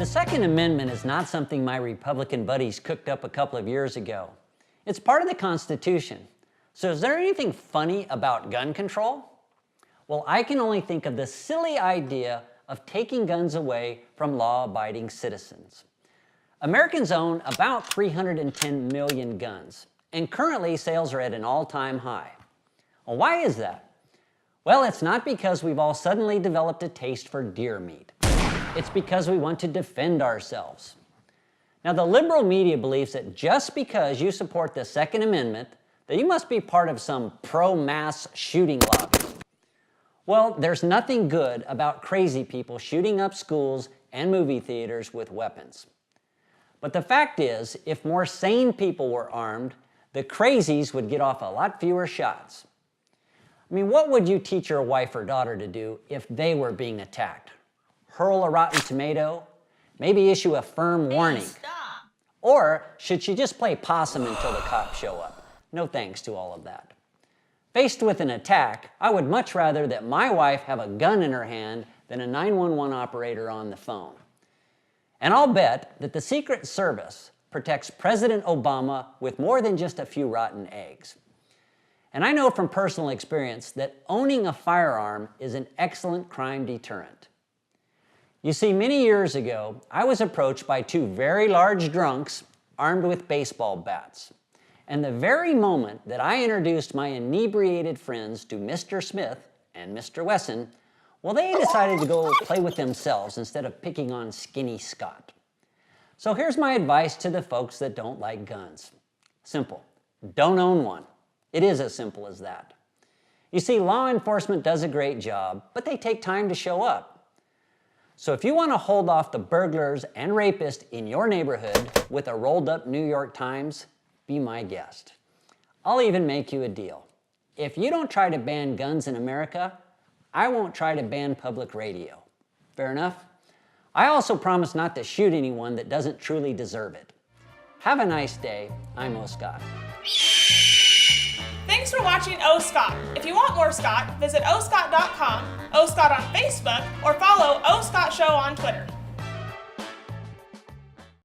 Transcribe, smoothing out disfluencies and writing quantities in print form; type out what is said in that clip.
The Second Amendment is not something my Republican buddies cooked up a couple of years ago. It's part of the Constitution. So is there anything funny about gun control? Well, I can only think of the silly idea of taking guns away from law-abiding citizens. Americans own about 310 million guns, and currently sales are at an all-time high. Well, why is that? Well, it's not because we've all suddenly developed a taste for deer meat. It's because we want to defend ourselves. Now, the liberal media believes that just because you support the Second Amendment, that you must be part of some pro-mass shooting lobby. Well, there's nothing good about crazy people shooting up schools and movie theaters with weapons. But the fact is, if more sane people were armed, the crazies would get off a lot fewer shots. I mean, what would you teach your wife or daughter to do if they were being attacked? Hurl a rotten tomato? Maybe issue a firm warning? Stop. Or should she just play possum until the cops show up? No thanks to all of that. Faced with an attack, I would much rather that my wife have a gun in her hand than a 911 operator on the phone. And I'll bet that the Secret Service protects President Obama with more than just a few rotten eggs. And I know from personal experience that owning a firearm is an excellent crime deterrent. You see, many years ago, I was approached by two very large drunks armed with baseball bats. And the very moment that I introduced my inebriated friends to Mr. Smith and Mr. Wesson, well, they decided to go play with themselves instead of picking on Skinny Scott. So here's my advice to the folks that don't like guns. Simple. Don't own one. It is as simple as that. You see, law enforcement does a great job, but they take time to show up. So if you want to hold off the burglars and rapists in your neighborhood with a rolled up New York Times, be my guest. I'll even make you a deal. If you don't try to ban guns in America, I won't try to ban public radio. Fair enough? I also promise not to shoot anyone that doesn't truly deserve it. Have a nice day. I'm O. Scott. Thanks for watching O. Scott. If you want more Scott, visit oscott.com, O. Scott on Facebook, or follow O. Scott Show on Twitter.